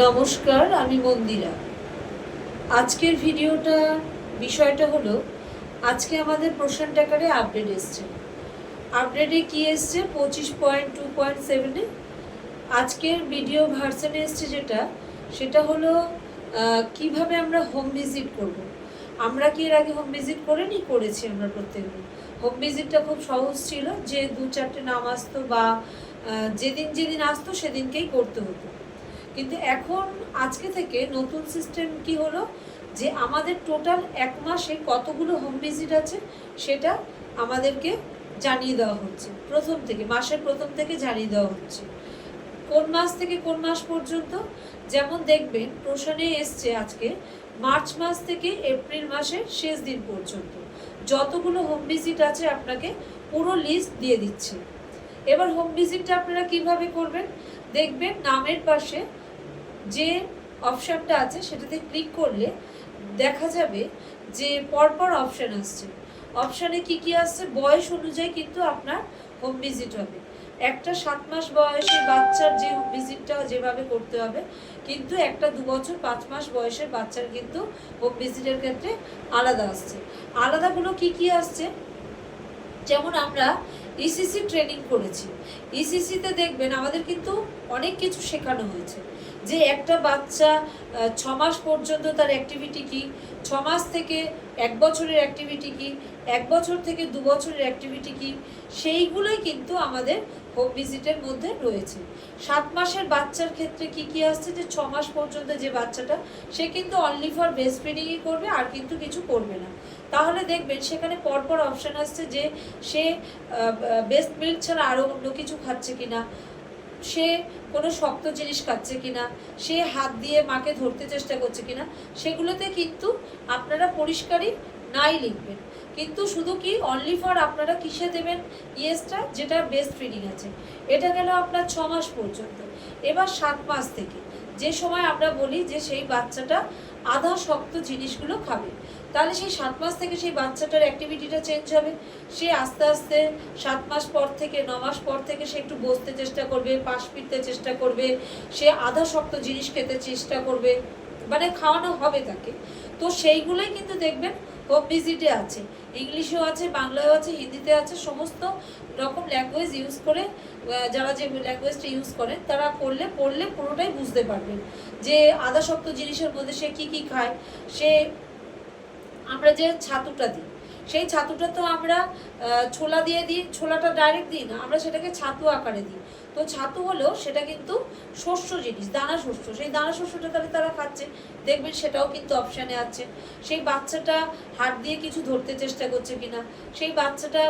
নমস্কার, আমি মন্দিরা। আজকের বিষয়টা হলো, আজকে আমাদের প্রশ্ন আকারে আপডেট এসছে। আপডেটে কি এসছে? 25.2.7-এ আজকের ভিডিও ভার্সনে এসছে সেটা হলো কিভাবে আমরা হোম ভিজিট করব। আমরা কি এর আগে হোম ভিজিট করেছি আমরা প্রত্যেকদিন। হোম ভিজিটটা খুব সহজ ছিল, যে 2-4টে নাম আসতো বা যেদিন আসতো সেদিনকেই করতে হতো। কিন্তু এখন আজকে থেকে নতুন সিস্টেম কি হলো, যে আমাদের টোটাল 1 মাসে কতগুলো হোম ভিজিট আছে সেটা আমাদেরকে জানিয়ে দেওয়া হচ্ছে। মাসের প্রথম থেকে জানিয়ে দেওয়া হচ্ছে কোন মাস থেকে কোন মাস পর্যন্ত। যেমন দেখবেন প্রশ্নে এসছে আজকে মার্চ মাস থেকে এপ্রিল মাসের শেষ দিন পর্যন্ত যতগুলো হোম ভিজিট আছে আপনাকে পুরো লিস্ট দিয়ে দিচ্ছে। এবার হোম ভিজিটটা আপনারা কিভাবে করবেন? দেখবেন নামের পাশে যে অপশানটা আছে সেটাতে ক্লিক করলে দেখা যাবে যে পরপর অপশান আসছে। অপশানে কি আসছে? বয়স অনুযায়ী কিন্তু আপনার হোম ভিজিট হবে। একটা 7 মাস বয়সের বাচ্চার যে হোম ভিজিটটা যেভাবে করতে হবে, কিন্তু একটা 2 বছর 5 মাস বয়সের বাচ্চার কিন্তু হোম ভিজিটের ক্ষেত্রে আলাদা আসছে। আলাদাগুলো কি আসছে? যেমন আমরা ইসিসি ট্রেনিং করেছি, ইসিসিতে দেখবেন আমাদের কিন্তু অনেক কিছু শেখানো হয়েছে, যে একটা বাচ্চা 6 মাস পর্যন্ত তার অ্যাক্টিভিটি কী, 6 মাস থেকে 1 বছরের অ্যাক্টিভিটি কী, 1 বছর থেকে 2 বছরের অ্যাক্টিভিটি কী, সেইগুলোই কিন্তু আমাদের হোম ভিজিটের মধ্যে রয়েছে। 7 মাসের বাচ্চার ক্ষেত্রে কি আসছে, যে 6 মাস পর্যন্ত যে বাচ্চাটা সে কিন্তু অনলি ফর ব্রেস্ট ফিডিংই করবে, আর কিন্তু কিছু করবে না। তাহলে দেখবেন সেখানে পরপর অপশান আসছে যে সে ব্রেস্ট মিল্ক ছাড়া আরও অন্য কিছু খাচ্ছে কিনা, সে কোনো শক্ত জিনিস খাচ্ছে কিনা, সে হাত দিয়ে মাকে ধরতে চেষ্টা করছে কিনা, সেগুলোতে কিন্তু আপনারা পরিষ্কারই নাই লিখবেন। কিন্তু শুধু কি অনলি ফর আপনারা কিসে দেবেন ইয়েসটা, যেটা ব্রেস্ট ফিডিং আছে। এটা গেল আপনার 6 মাস পর্যন্ত। এবার 7 মাস থেকে যে সময় আমরা বলি যে সেই বাচ্চাটা আধা শক্ত জিনিসগুলো খাবে, তাহলে সেই 7 মাস থেকে সেই বাচ্চাটার অ্যাক্টিভিটিটা চেঞ্জ হবে। সে আস্তে আস্তে 7 মাস পর থেকে 9 মাস পর থেকে সে একটু বসতে চেষ্টা করবে, পাশ ফিরতে চেষ্টা করবে, সে আধা শক্ত জিনিস খেতে চেষ্টা করবে, মানে খাওয়ানো হবে তাকে। তো সেইগুলোই কিন্তু দেখবেন হোম ভিজিটে আছে, ইংলিশেও আছে, বাংলায়ও আছে, হিন্দিতে আছে, সমস্ত রকম ল্যাঙ্গুয়েজ ইউজ করে যারা যে ল্যাঙ্গুয়েজটা ইউজ করেন তারা পড়লে পুরোটাই বুঝতে পারবেন যে আধা শক্ত জিনিসের মধ্যে সে কি খায়। আমরা যে ছাতুটা দিই, সেই ছাতুটা তো আমরা ছোলা দিয়ে দিই, ছোলাটা ডাইরেক্ট দিই না, আমরা সেটাকে ছাতু আকারে দিই। তো ছাতু হলেও সেটা কিন্তু শস্য জিনিস, দানা শস্য, সেই দানা শস্যটা তারা খাচ্ছে, দেখবেন সেটাও কিন্তু অপশানে আছে। সেই বাচ্চাটা হাত দিয়ে কিছু ধরতে চেষ্টা করছে কিনা, সেই বাচ্চাটা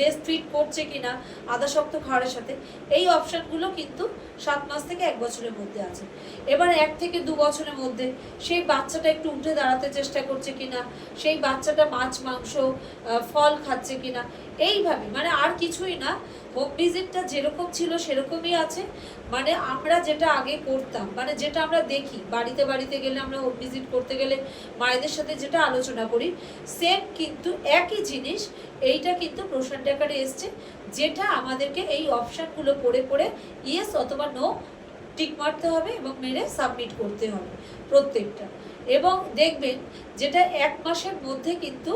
বেস্ট ফিট করছে কিনা আধা শক্ত খাবারের সাথে, এই অপশানগুলো কিন্তু 7 মাস থেকে 1 বছরের মধ্যে আছে। এবার 1 থেকে 2 বছরের মধ্যে সেই বাচ্চাটা একটু উঠে দাঁড়াতে চেষ্টা করছে কিনা, সেই বাচ্চাটা মাছ মাংস ফল খাচ্ছে কিনা, এইভাবে মানে আর কিছুই না। হোম ভিজিটটা যেরকম ছিল সেরকমই আছে। মানে আমরা যেটা আগে করতাম, মানে যেটা আমরা দেখি বাড়িতে গেলে, আমরা হোম ভিজিট করতে গেলে মায়েদের সাথে যেটা আলোচনা করি, সেম কিন্তু একই জিনিস এইটা কিন্তু প্রশ্ন আকারে এসছে, যেটা আমাদেরকে এই অপশানগুলো পড়ে ইয়েস অথবা নো টিক মারতে হবে এবং মেরে সাবমিট করতে হবে প্রত্যেকটা। এবং দেখবেন যেটা 1 মাসের মধ্যে কিন্তু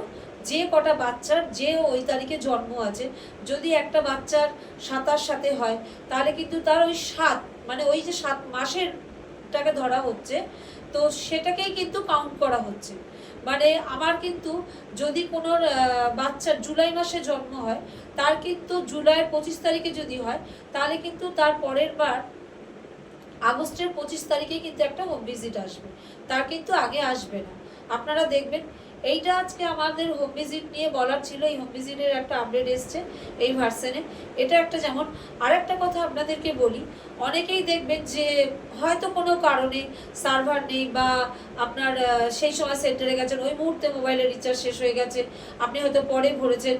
যে কটা বাচ্চার যে ওই তারিখে জন্ম আছে, যদি একটা বাচ্চার 27 সাথে হয়, তাহলে কিন্তু তার ওই 7 মানে ওই যে 7 মাসেরটাকে ধরা হচ্ছে, তো সেটাকেই কিন্তু কাউন্ট করা হচ্ছে। মানে আমার কিন্তু যদি কোনো বাচ্চার জুলাই মাসে জন্ম হয়, তার কিন্তু জুলাইয়ের 25 তারিখে যদি হয়, তাহলে কিন্তু তার পরের বার আগস্টের 25 তারিখে কিন্তু একটা হোম ভিজিট আসবে, তার কিন্তু আগে আসবে না। আপনারা দেখবেন এইটা আজকে আমাদের হোম ভিজিট নিয়ে বলার ছিল। এই হোম ভিজিটের একটা আপডেট এসছে এই ভার্সনে। এটা একটা যেমন। আর একটা কথা আপনাদেরকে বলি, অনেকেই দেখবেন যে হয়তো কোনো কারণে সার্ভার নেই, বা আপনার সেই সময় সেন্টারে গেছেন, ওই মুহূর্তে মোবাইলের রিচার্জ শেষ হয়ে গেছে, আপনি হয়তো পরে ভরেছেন,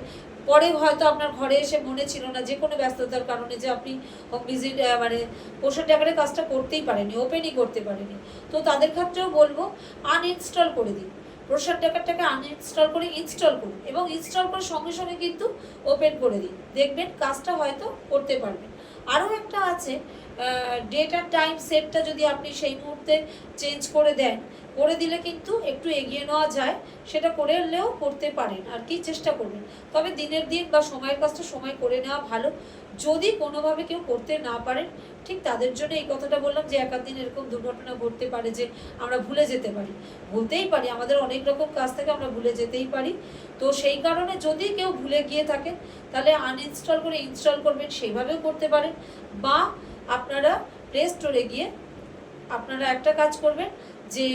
পরে হয়তো আপনার ঘরে এসে মনে ছিল না, যে কোনো ব্যস্ততার কারণে, যে আপনি হোম ভিজিট মানে পোষণ টাকারে কাজটা করতেই পারেনি, ওপেনই করতে পারেনি। তো তাদের ক্ষেত্রেও বলবো আনইনস্টল করে দিন, পোষণ টাকাটাকে আনইনস্টল করে ইনস্টল করুন, এবং ইনস্টল করে সঙ্গে সঙ্গে কিন্তু ওপেন করে দিন, দেখবেন কাজটা হয়তো করতে পারবেন। আরও একটা আছে, ডেট আর টাইম সেটটা যদি আপনি সেই মুহূর্তে চেঞ্জ করে দেন, করে দিলে কিন্তু একটু এগিয়ে নেওয়া যায়, সেটা করে নিলেও করতে পারেন আর কি, চেষ্টা করবেন। তবে দিনের দিন বা সময়ের কাজটা সময় করে নেওয়া ভালো। যদি কোনোভাবে কেউ করতে না পারেন, ঠিক তাদের জন্য এই কথাটা বললাম যে এক আধ দিন এরকম দুর্ঘটনা ঘটতে পারে যে আমরা ভুলে যেতে পারি, ভুলতেই পারি, আমাদের অনেক রকম কাজ থেকে আমরা ভুলে যেতেই পারি। তো সেই কারণে যদি কেউ ভুলে গিয়ে থাকেন তাহলে আনইনস্টল করে ইনস্টল করবেন, সেইভাবেও করতে পারেন। বা আপনারা প্লে স্টোরে গিয়ে আপনারা একটা কাজ করবেন, যে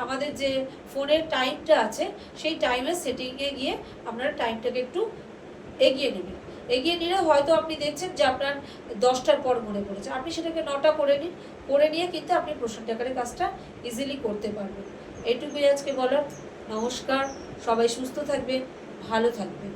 আমাদের যে ফোনের টাইমটা আছে সেই টাইমের সেটিংয়ে গিয়ে আপনারা টাইমটাকে একটু এগিয়ে নেবেন। এগিয়ে নিলে হয়তো আপনি দেখছেন যে আপনার 10টার পর মনে পড়েছে, আপনি সেটাকে 9টা করে নিন, করে নিয়ে কিন্তু আপনি প্রশ্ন আকারে কাজটা ইজিলি করতে পারবেন। এইটুকুই আজকে বলার। নমস্কার, সবাই সুস্থ থাকবেন, ভালো থাকবেন।